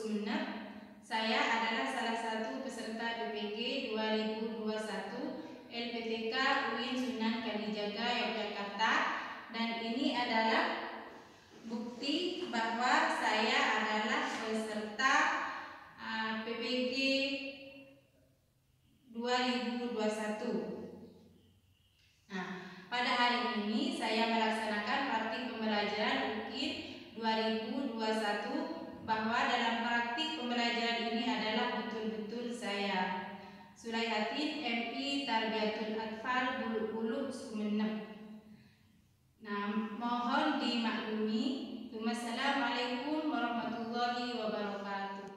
Sumeneb. Saya adalah salah satu peserta BPG 2021 LPTK UIN Sunan Kalijaga Yogyakarta, dan ini adalah bukti bahwa saya adalah peserta PPG 2021. Nah, pada hari ini saya melaksanakan praktik pembelajaran UKIN 2021, bahwa dalam praktik pembelajaran ini adalah betul-betul saya, Sulaihatin MI Tarbiyatul Atfal Bulu-Bulu Sumeneb. Nah, mohon dimaklumi. Wassalamualaikum warahmatullahi wabarakatuh.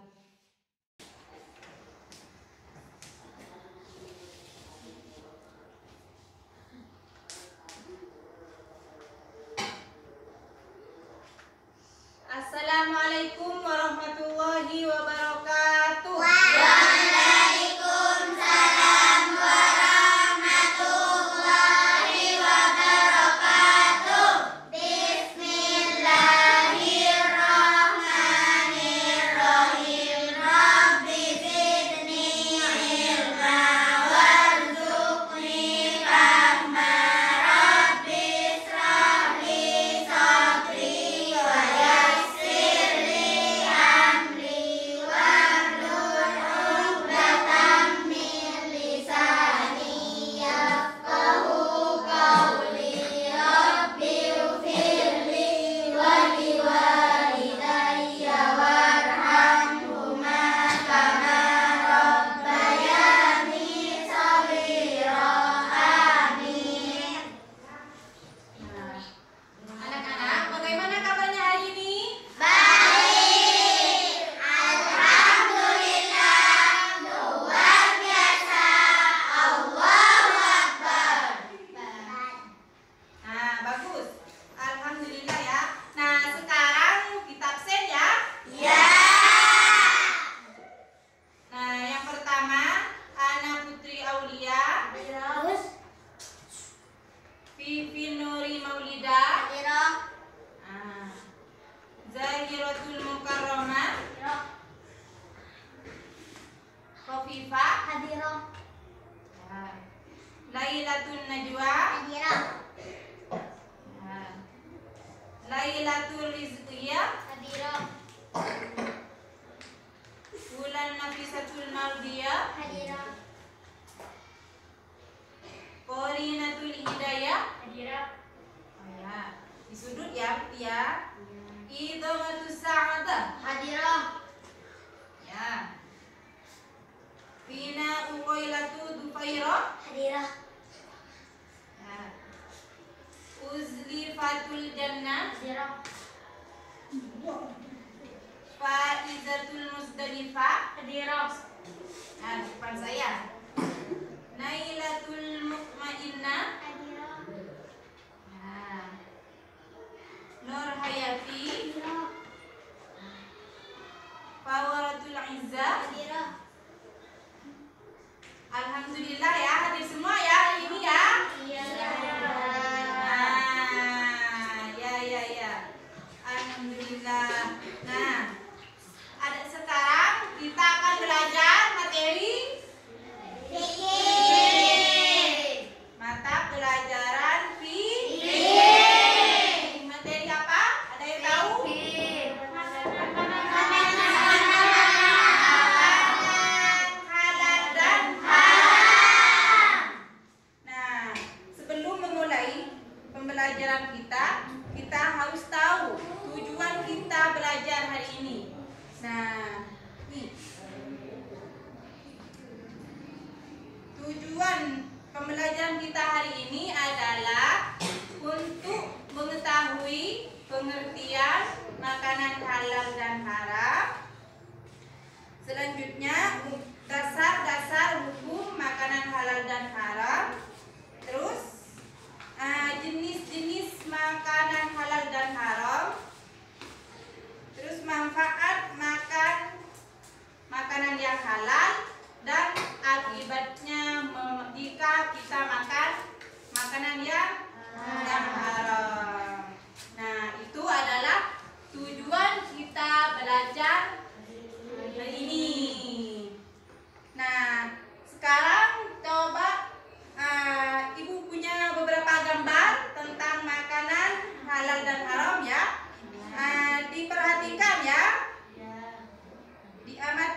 Assalamualaikum warahmatullahi wabarakatuh. Waalaikumsalam warahmatullahi wabarakatuh. Bismillahirrahmanirrahim. Rabbi zidni ilma warzuqni fahma. Rabbi israh li sadri wa yassir li amri wahlul 'uqdatam min lisani yafqahu qawli. Rabbi ighfirli wa liwalidayya warhamhuma kama rabbayani shaghira. Amin. Nah, anak-anak, bagaimana kabarnya hari ini? Baik, alhamdulillah, luar biasa. Allahu Akbar. Nah, bagus. Alhamdulillah ya. Nah, sekarang kita absen ya. Ya. Nah, yang pertama, Ana Putri Aulia, Terus, Vivi Nuri Maulida, Hadirah. Zahiratul Mukarramah, Khofifah, Hadirah. Lailatul Najwa, Hadirah. Lailatul Rizqiyah, Hadirah. Wulan Nafisatul Mardiyah, Hadirah. Qorinatul Hidayah. Hadirah. Oh ya, di sudut ya, Putih ya. Idhamatus Sa'adah. Hadirah. Ya. Fina Uqailatu Dufairah. Hadirah. Ya. Uzlifatul Jannah. Hadirah. Faizatul Musdalifah. Hadirah. Nah, di depan saya. Nailatul Mutmainnah. Hadirah. Nah. Nur Hayati. Hadirah. Fawaratul Izzah. Hadirah. Alhamdulillah ya, hadir semua ya hari ini ya. Iya. Nah, ya. Alhamdulillah. Nah, ada sekarang kita akan belajar materi Fikih. mata pelajaran Fikih. materi apa? Ada yang tahu? Halal dan Haram.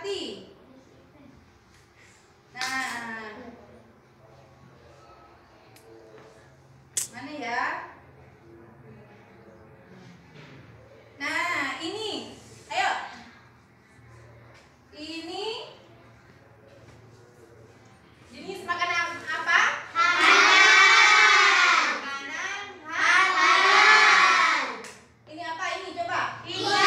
Amati. Nah, mana ya? Nah, ini. Ayo. Ini jenis makanan apa? Makanan halal. Ini apa ini coba? Ikan.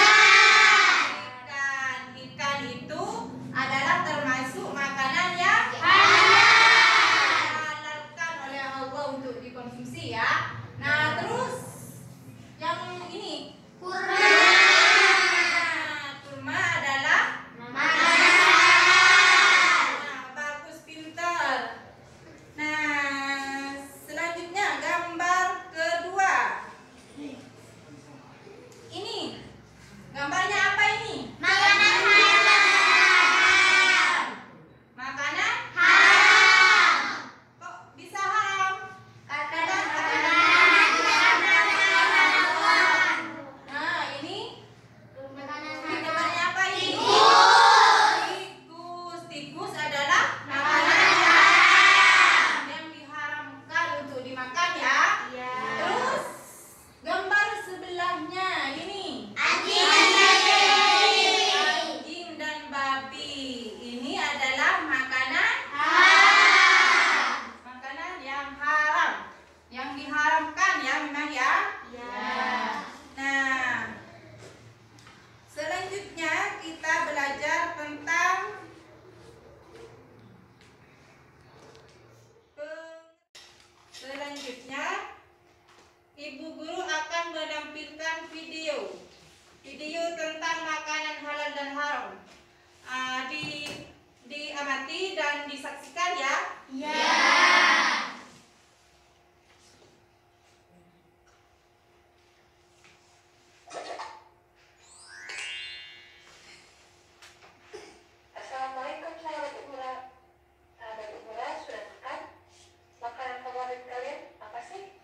Ikan itu adalah termasuk makanan yang dihalalkan oleh Allah untuk dikonsumsi ya. Nah, terus yang ini kurma. Kurma adalah makanan halal. Nah, bagus, pintar. Nah, selanjutnya gambar kedua. Ini gambarnya apa ini? Makanan halal. Makanan Halal. kok bisa haram? Karena Nah, ini makanan gambarnya apa ini? Tikus. Tikus. Tikus adalah makanan halal yang diharamkan untuk dimakan ya. Terus gambar sebelahnya ini anjing dan babi. Ini adalah makanan makanan yang haram, yang diharamkan ya memang ya. Nah, selanjutnya kita belajar tentang selanjutnya Ibu Guru akan menampilkan video tentang makanan halal dan haram. Diamati dan disaksikan ya. Assalamualaikum sahabat Umura. Sahabat Umura, sudah makan? Makanan favorit kalian apa sih?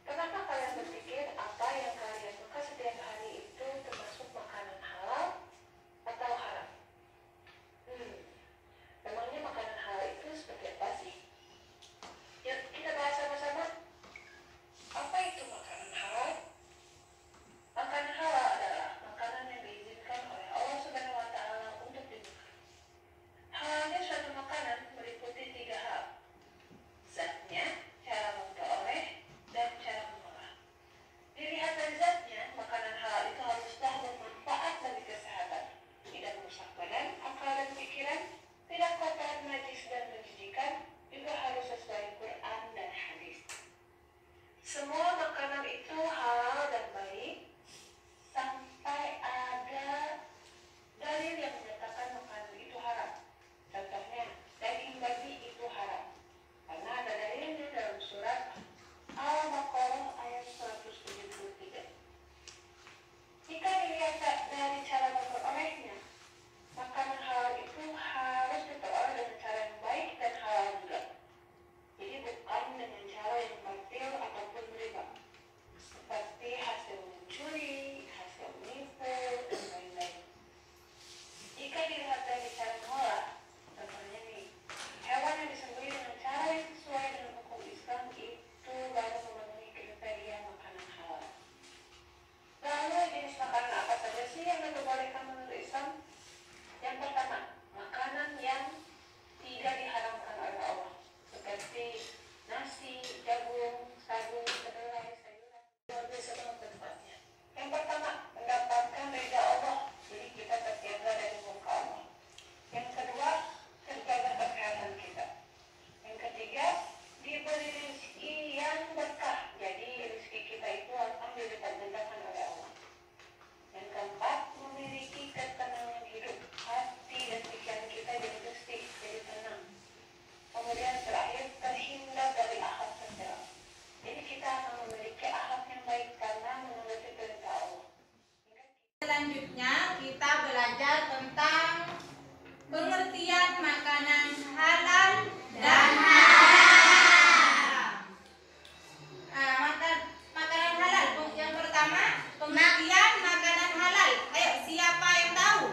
Kenapa kalian berpikir apa yang kalian makan setiap hari itu termasuk makanan halal atau haram? Memangnya makanan halal itu seperti apa sih? Yuk kita bahas sama-sama. Apa itu makanan halal? Makanan halal adalah makanan yang diizinkan oleh Allah Subhanahu wa Ta'ala untuk dimakan. Halalnya suatu makanan meliputi 3 hal: zatnya, cara memperoleh, dan cara mengolah. Dilihat dari zatnya, makanan halal itu haruslah bermanfaat bagi kesehatan, tidak merusak badan, akal, dan pikiran, tidak kotor, najis, dan menjijikan, juga harus sesuai Quran dan hadis. Semua makanan itu halal dan baik sampai ada dalil yang menyatakan makanan itu haram. Contohnya, daging babi itu haram karena ada dalilnya dalam surat Al-Baqarah ayat 173. Jika dilihat dari cara memperolehnya, makanan halal itu harus diperoleh dengan cara yang baik dan halal juga. Jadi bukan dengan cara yang batil ataupun riba, seperti hasil mencuri, hasil menipu, dan lain-lain. Jika dilihat dari cara mengolah, contohnya nih, hewan yang disembelih dengan cara yang sesuai dengan hukum Islam itu baru memenuhi kriteria makanan halal. Lalu jenis makanan apa saja sih yang diperbolehkan menurut Islam? Yang pertama, makanan yang tidak diharamkan oleh Allah, seperti nasi, jagung, sagu, kedelai, sayuran. Luar biasa banget manfaatnya. Yang pertama, mendapatkan ridha Allah, jadi kita terjaga dari murka Allah. Yang kedua, terjaga kesehatan kita. Yang ketiga, diberi rezeki yang berkah, jadi rezeki kita itu akan dilipat gandakan oleh Allah. Yang keempat, memiliki ketenangan hidup, hati dan pikiran kita jadi bersih, jadi tenang. Kemudian terakhir, terhindar dari akhlak tercela. Jadi kita akan memiliki akhlak yang baik karena menuruti perintah Allah. Selanjutnya kita belajar tentang pengertian makanan halal dan haram. Makanan halal. Yang pertama, pengertian makanan halal. Ayo, siapa yang tahu?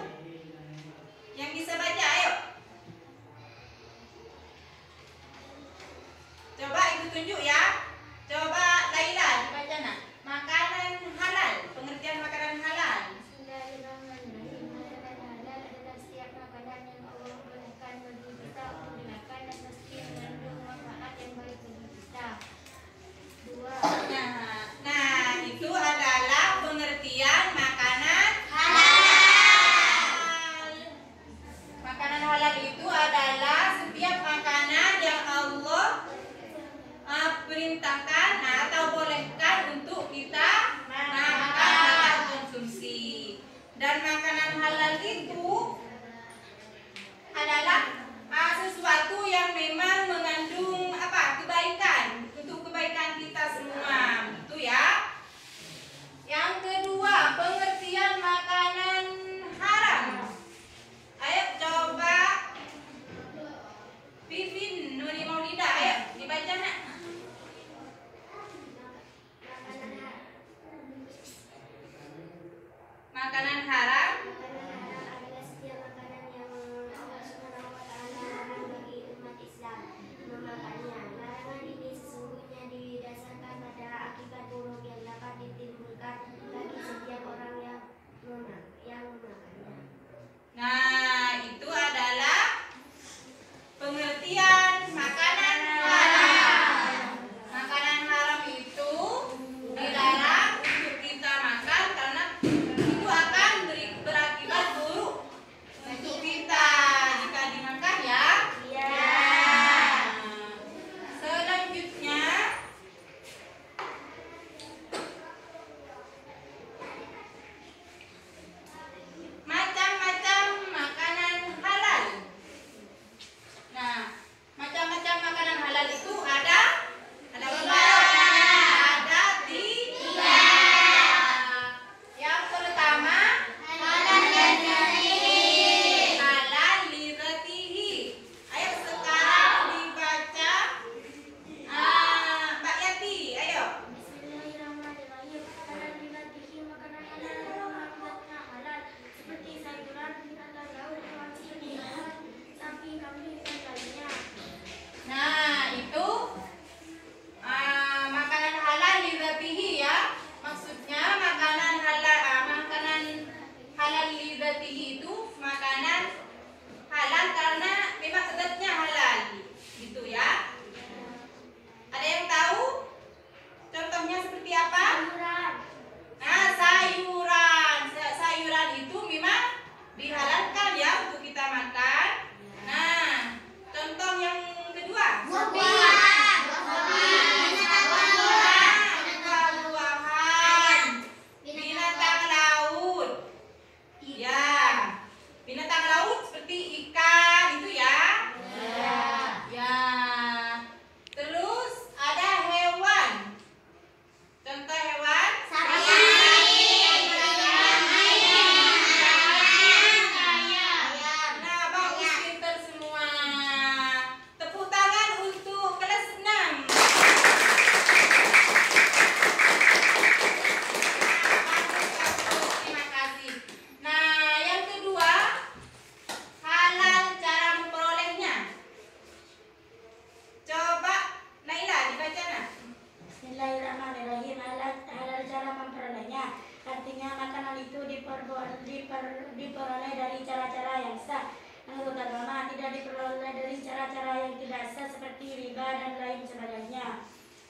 diperoleh dari cara-cara yang tidak sah seperti riba dan lain sebagainya.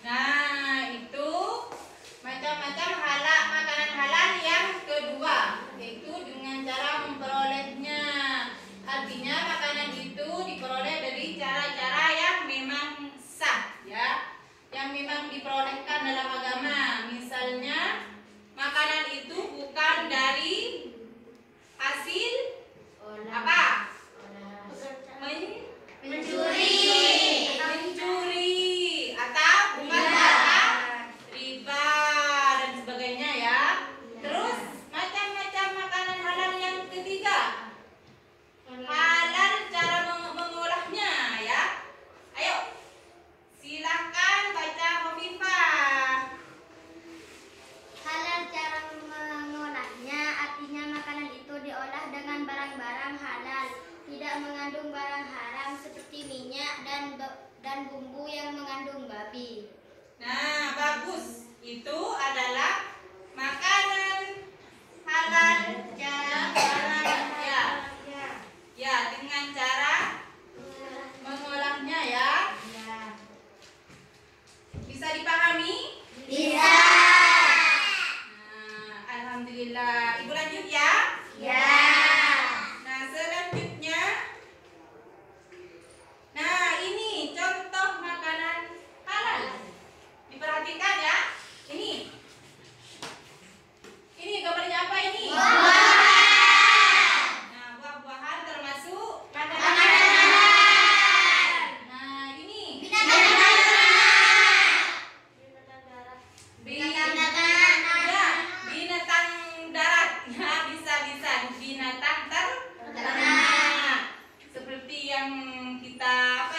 Nah, itu macam-macam halal makanan halal yang kedua, yaitu dengan cara memperolehnya. Artinya makanan itu diperoleh dari cara-cara yang memang sah, ya, yang memang diperolehkan dalam agama. Misalnya, makanan itu bukan dari hasil apa? Mencuri atau bukan riba dan sebagainya, ya. Terus macam-macam makanan halal yang ketiga, halal cara mengolahnya, ya. Ayo, silakan baca Khofifah. Halal cara mengolahnya artinya makanan itu diolah dengan barang-barang halal, tidak mengandung barang haram seperti minyak dan bumbu yang mengandung babi. Nah, bagus. Itu adalah makanan halal cara mengolahnya. Ya, dengan cara mengolahnya, ya. Bisa dipahami? Bisa. Nah, alhamdulillah. Ibu lanjut, ya. Ya. Nah, selanjutnya. Nah, ini contoh makanan halal. Diperhatikan, ya. Ini gambarnya apa ini? Nah, buah-buahan termasuk makanan halal. Nah, ini binatang darat. Nah, bisa binatang ternak. Seperti yang kita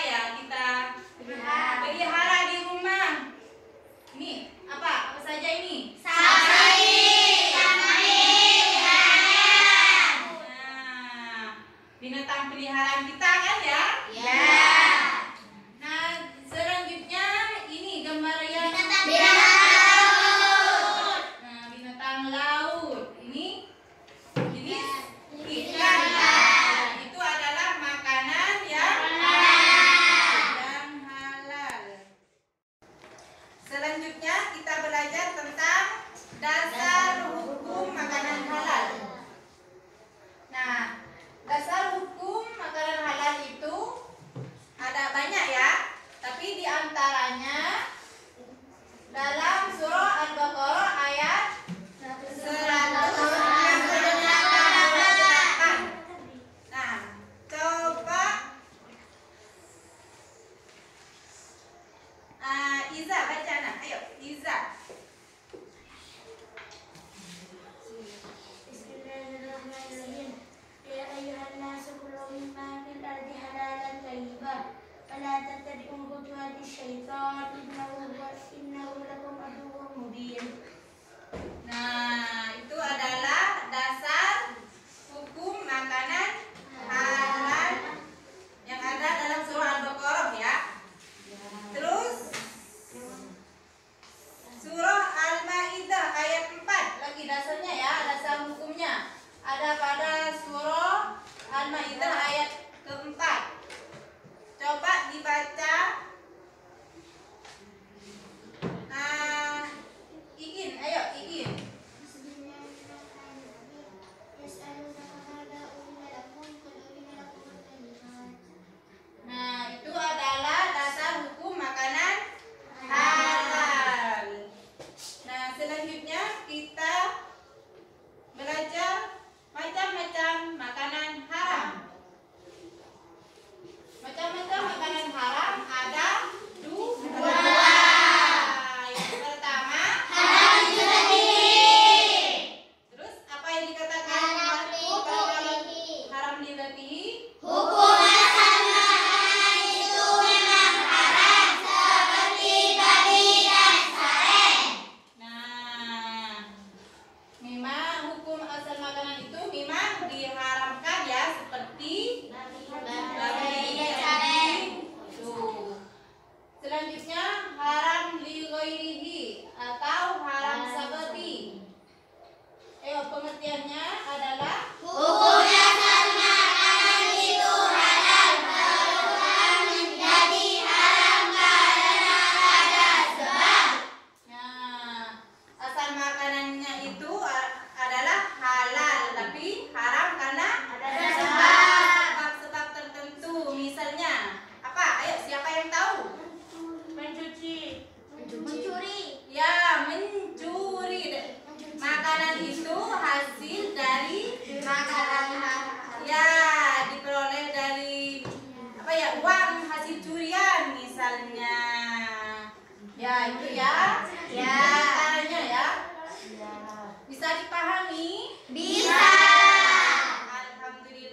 pelihara di rumah. Ini apa saja ini? Nah, binatang peliharaan kita kan, ya? Nah, selanjutnya ini gambar yang Nah, binatang laut. Ini ikan. Nah, itu adalah makanan yang halal. Selanjutnya kita belajar tentang dasar hukum makanan halal. Nah, dasar hukum makanan halal itu ada banyak, ya. Tapi diantaranya dalam surah Al-Baqarah ayat 168. Nah, coba Iza baca, nah. Ayo, Iza. Bismillahirrahmanirrahim. Ya ayuhan nasu kulu mimma fil ardi halalan thayyiban wa la tattabi'u khutuwati syaitan innahu lakum aduwwun mubin. Nah, itu adalah dasar hukum makanan halal yang ada dalam surah Al-Baqarah, ya. Terus surah Al-Maidah ayat 4 lagi dasarnya, ya, dasar hukumnya. Ada pada surah Al-Maidah ayat keempat. Coba dibaca. Iin, ayo Iin.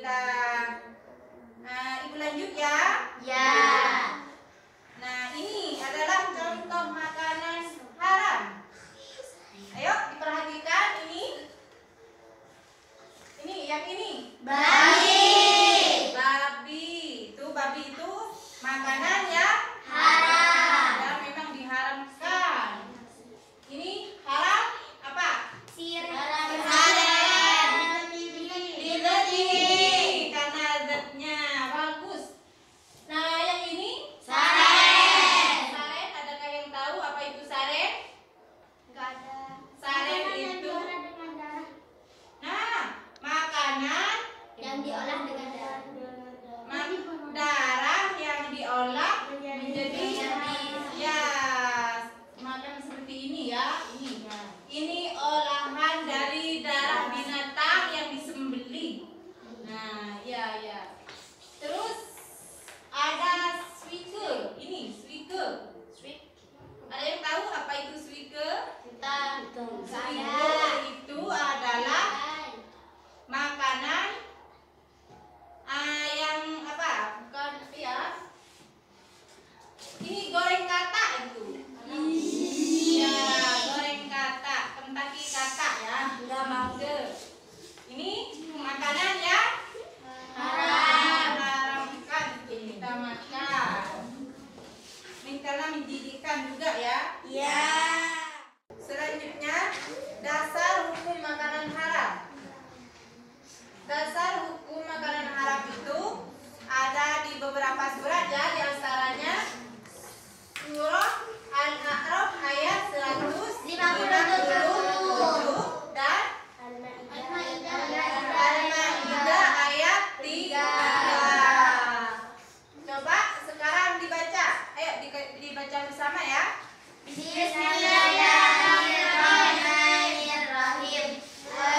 kita Ibu lanjut ya. Ya. Nah, ini adalah contoh makanan haram. Ayo diperhatikan ini. Ini yang ini. Babi. Babi itu makanan yang Haram. dan memang diharamkan. Ini haram apa? Diredi karena zatnya bagus. Nah, yang ini Saren. Saren, adakah yang tahu apa itu saren? Enggak ada. Saren itu makanan Yang diolah dengan darah. darah yang diolah menjadi ya makan seperti ini ya. Ini olahan dari darah binatang yang disembelih. Nah, ya. Terus ada swike. Ini swike. Ada yang tahu apa itu swike? Swike itu adalah makanan yang apa? Bukan ya. Ini goreng katak itu. Ya, goreng katak, Kentucky katak ya. Ini makanan yang haramkan kita makan. Ini karena menjijikkan juga ya. Ya. Selanjutnya, dasar hukum makanan haram. Dasar hukum makanan haram itu ada di beberapa surat ya, di antaranya surah Al-A'raf ayat 157 dan Al-Maidah ayat 3. Coba sekarang dibaca. Ayo dibaca bersama ya. Bismillahirrahmanirrahim. Wa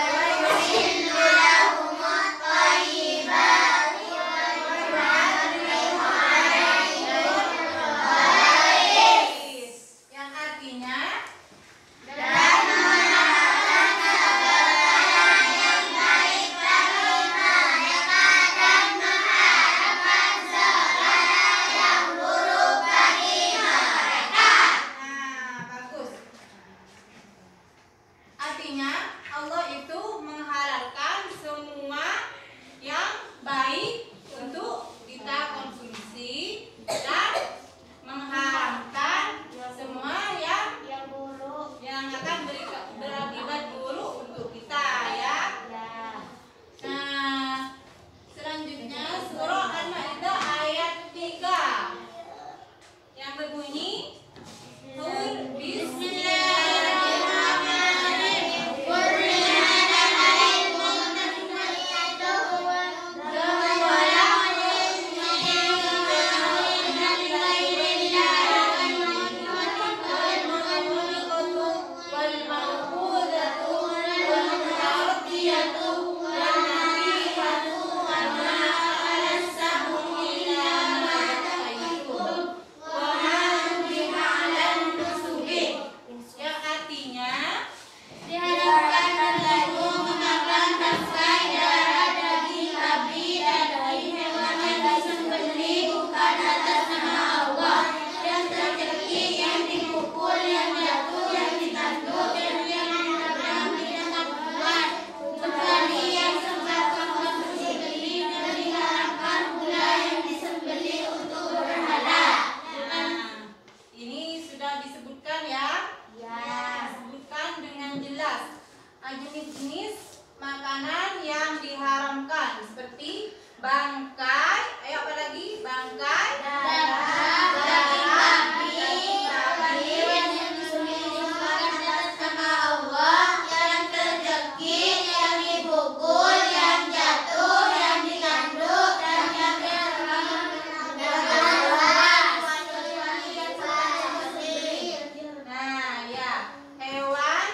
yuhillulahumut thayyibat wa yuharrimu alaihimul khaba'ith. Yang artinya Dan mengatakan segala yang baik bagi mereka dan mengharamkan segala yang buruk bagi mereka. bagus. Artinya Allah itu menghalalkan semua yang baik untuk kita konsumsi dan mengharamkan semua yang buruk. akan berakibat buruk untuk kita ya. Nah, selanjutnya surah Al-Maidah ayat 3 yang berbunyi Bismillahirrahmanirrahim. Qur'anan alaikum tahiyyatuhu wa yang artinya diharapkan bagimu memakan bangkai darah daging babi dan daging hewan yang disembelih bukan atas nama Allah, yang tercekik, yang dipukul, yang jatuh, yang ditanduk, dan yang menabrak binatang buas, kecuali yang sempat konsumsi beli dan diharapkan pula yang disembelih untuk berhala. ini sudah disebutkan ya. Disebutkan dengan jelas jenis-jenis makanan yang diharamkan seperti bangkai, ayo apa lagi? Bangkai, Darah, daging babi yang disembelih bukan atas nama Allah, yang terjekik, yang dipukul, yang jatuh, yang ditanduk, dan yang nah ya, hewan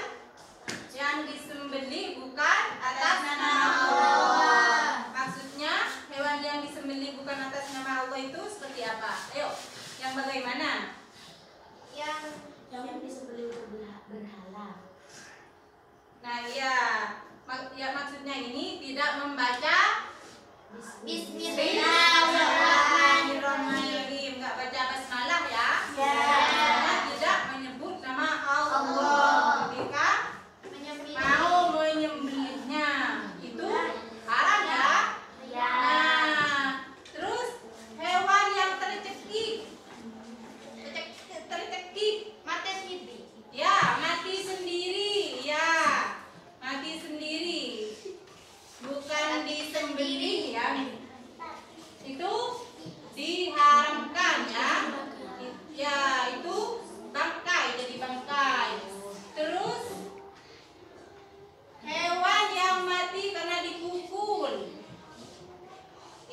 yang disembelih bukan atas nama Allah. Maksudnya hewan yang disembelih bukan atas nama Allah itu seperti apa? Ayo, yang bagaimana? yang disembelih untuk berhala. Nah ya, maksudnya ini tidak membaca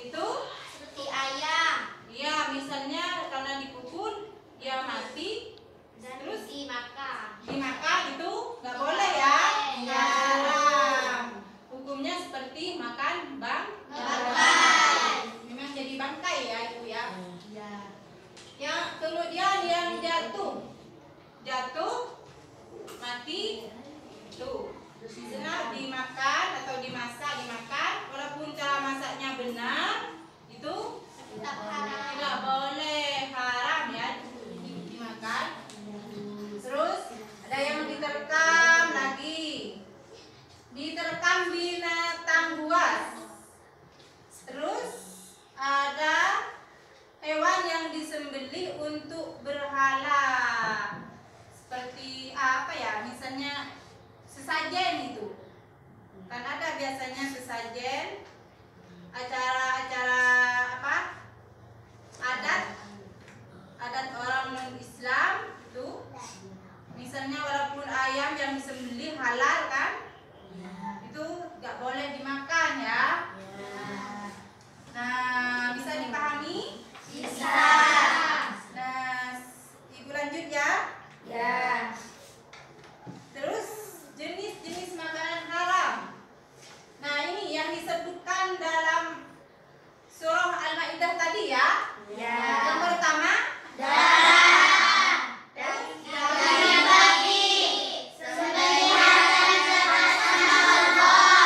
Itu seperti ayam iya, misalnya karena dipukul dia mati dan terus dimakan. itu nggak boleh ya. Ya. Haram. Hukumnya seperti makan Bangkai. memang jadi bangkai ya itu ya. Ya. Yang kemudian yang jatuh mati tuh senang dimakan atau dimasak dimakan, walaupun cara masaknya benar itu Tetap haram. tidak boleh, haram ya dimakan. Terus ada yang diterkam lagi, diterkam binatang buas. Terus ada hewan yang disembelih untuk berhala, seperti apa ya, misalnya sesajen itu kan ada biasanya sesajen acara-acara apa adat orang non Islam itu, misalnya walaupun ayam yang disembelih halal kan itu nggak boleh dimakan ya. Nah, bisa dipahami? Bisa. Nah, ibu lanjut ya. Ya. Terus jenis-jenis makanan haram. Nah, ini yang disebutkan dalam surah Al-Maidah tadi ya. Ya. Yang pertama, Darah. Daging babi. Sembelihan atas nama Allah.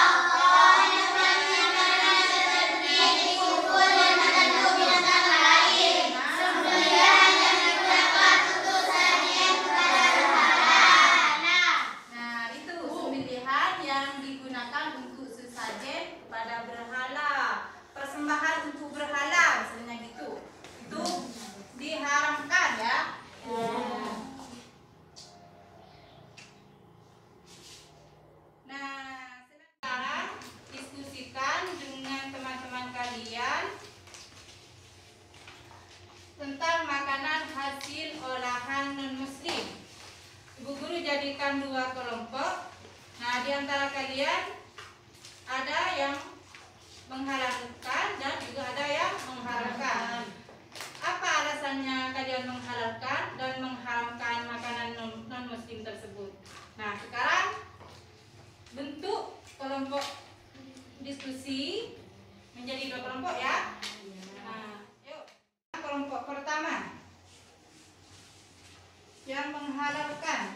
Hewan yang karena seperti dipukul dan menyentuh binatang lain. Sembelihan yang terdapat untuk sajian kepada berhala. nah itu sembelihan yang digunakan untuk sesajen kepada berhala, persembahan untuk berhala misalnya gitu. Itu diharamkan ya. Nah, sekarang diskusikan dengan teman-teman kalian tentang makanan hasil olahan non-muslim. Ibu guru jadikan 2 kelompok. Nah, di antara kalian ada yang menghalalkan dan juga ada yang mengharamkan. Apa alasannya kalian menghalalkan dan mengharamkan makanan non-muslim tersebut? Nah, sekarang bentuk kelompok diskusi menjadi 2 kelompok ya. Nah, yuk. Kelompok pertama yang menghalalkan.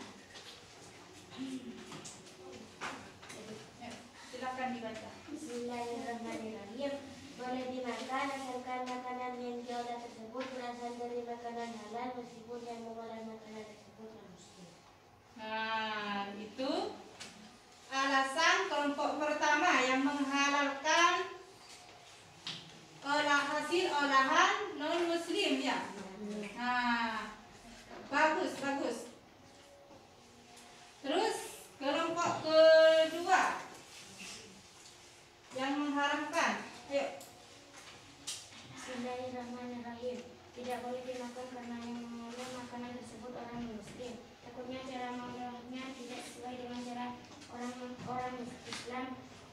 Yuk, silakan dibaca. Bismillahirrahmanirrahim. Boleh dimakan asalkan makanan yang diolah tersebut berasal dari makanan halal meskipun yang mengolah makanan tersebut non muslim. Nah, itu alasan kelompok pertama yang menghalalkan hasil olahan non muslim ya. Nah, bagus. Terus kelompok kedua yang mengharamkan. Ayo. Bismillahirrahmanirrahim. Tidak boleh dimakan karena yang mengolah makanan tersebut orang muslim. Takutnya cara mengolahnya tidak sesuai dengan cara orang Islam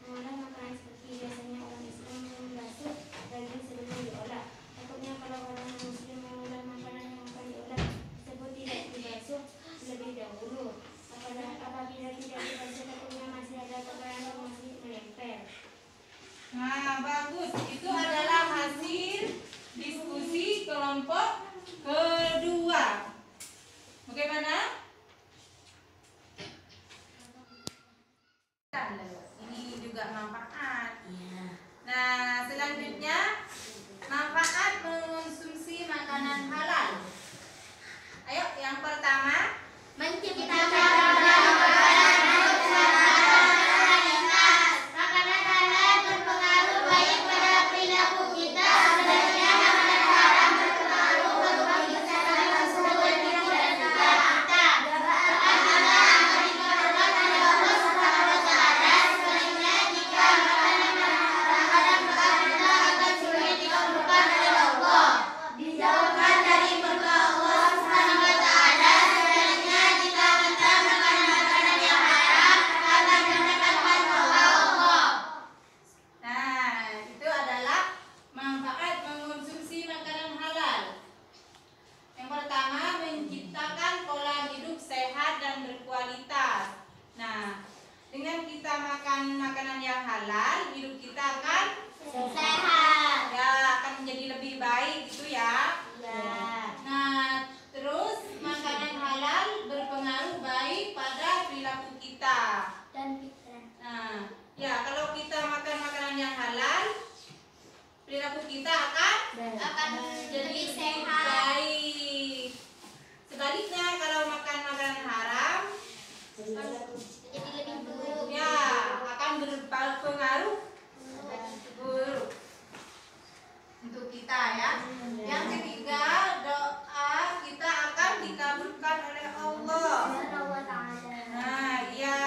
mengolah makanan seperti biasanya orang Islam membasuh daging sebelum diolah. Takutnya kalau orang muslim mengolah makanan yang akan diolah tersebut tidak dibasuh lebih dahulu. Apabila tidak dibasuh, takutnya masih ada kotoran yang masih menempel. Nah, bagus. Itu adalah hasil diskusi kelompok kedua. Bagaimana? Ini juga manfaat. perilaku kita akan jadi sehat. baik. Sebaliknya kalau makan makanan haram, Jadi lebih buruk. ya akan berpengaruh buruk untuk kita ya. Yang ketiga, doa kita akan dikabulkan oleh Allah. Nah, iya.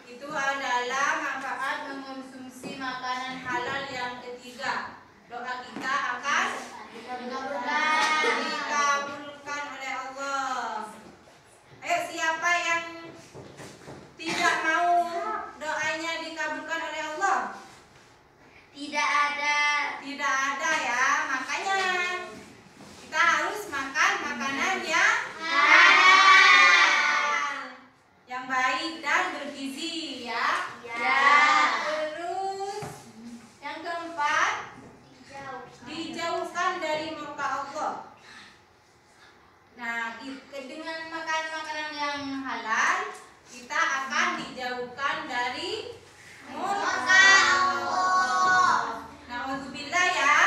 Itu adalah manfaat mengonsumsi makanan halal yang ketiga. Doa kita akan dikabulkan oleh Allah. Ayo, siapa yang tidak mau doanya dikabulkan oleh Allah? Tidak ada. Tidak ada ya. Makanya kita harus makan makanan yang halal, yang baik dan bergizi ya. Terus yang keempat, dijauhkan dari murka Allah. Nah, dengan makan makanan yang halal, kita akan dijauhkan dari murka Allah. Nauzubillah ya.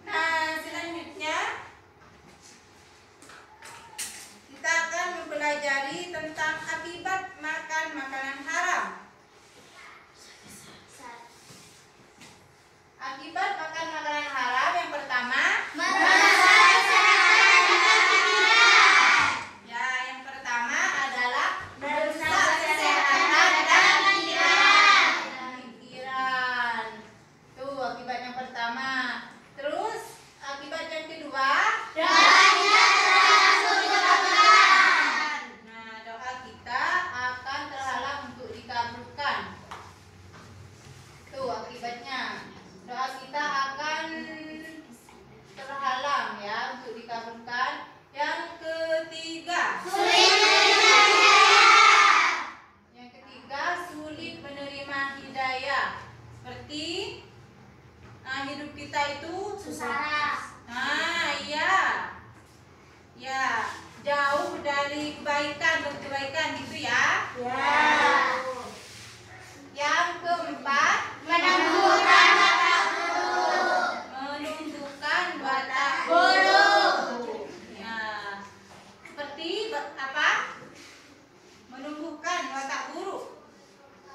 Nah, selanjutnya kita akan mempelajari tentang akibat makan makanan haram. Akibat makan makanan haram yang pertama, ya, yang pertama adalah merusak kesehatan dan pikiran. Tuh akibat yang pertama. Terus akibat yang kedua, nah, doa kita akan terhalang untuk dikabulkan. Tuh akibatnya, doa kita akan terhalang ya untuk dikabulkan. Yang ketiga, sulit menerima hidayah. Seperti hidup kita itu Susah. Nah, iya. Ya, jauh dari kebaikan dan kebaikan gitu ya. Yang keempat, menumbuhkan watak buruk. Ya. Seperti apa? Menumbuhkan watak buruk.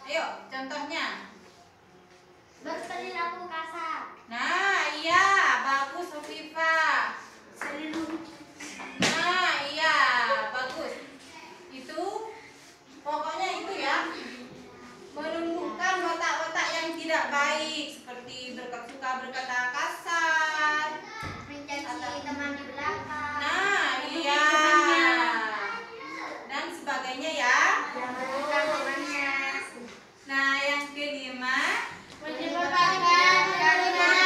Ayo, contohnya. Berperilaku kasar. Nah, iya, bagus Hofifa. Nah, iya, bagus. Itu pokoknya itu ya. Menumbuhkan watak-watak yang tidak baik, seperti suka berkata kasar, Mencaci teman di belakang. nah iya, dan sebagainya ya. Nah, yang kelima, menyebabkan kandungan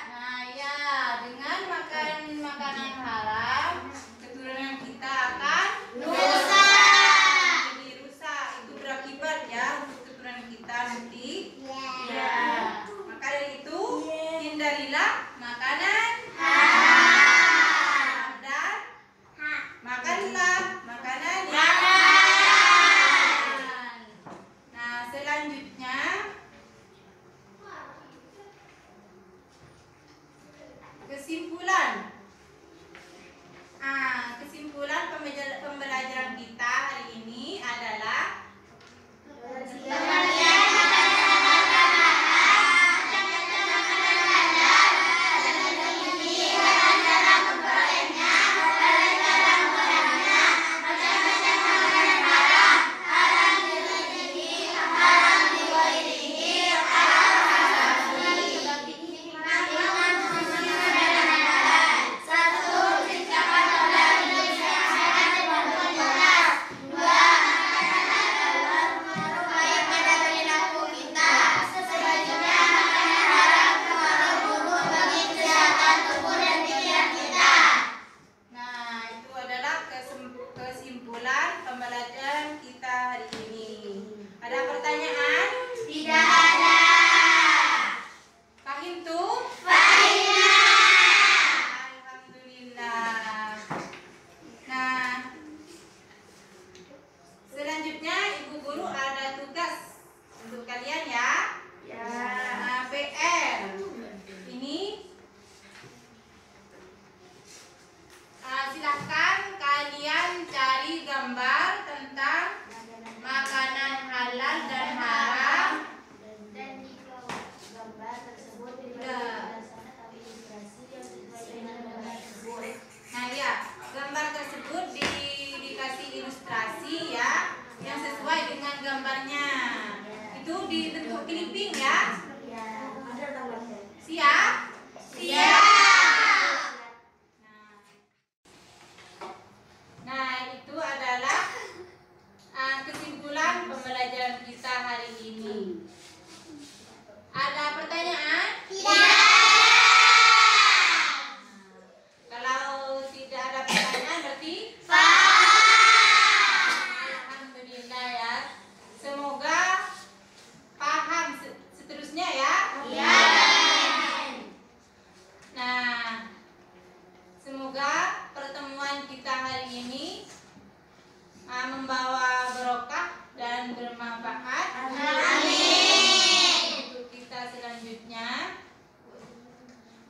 nah ya, dengan makan makanan haram, keturunan kita akan jadi rusak. Itu berakibat ya untuk keturunan kita nanti. Ya. Maka dari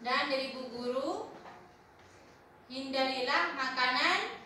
Dan dari Bu Guru, hindarilah makanan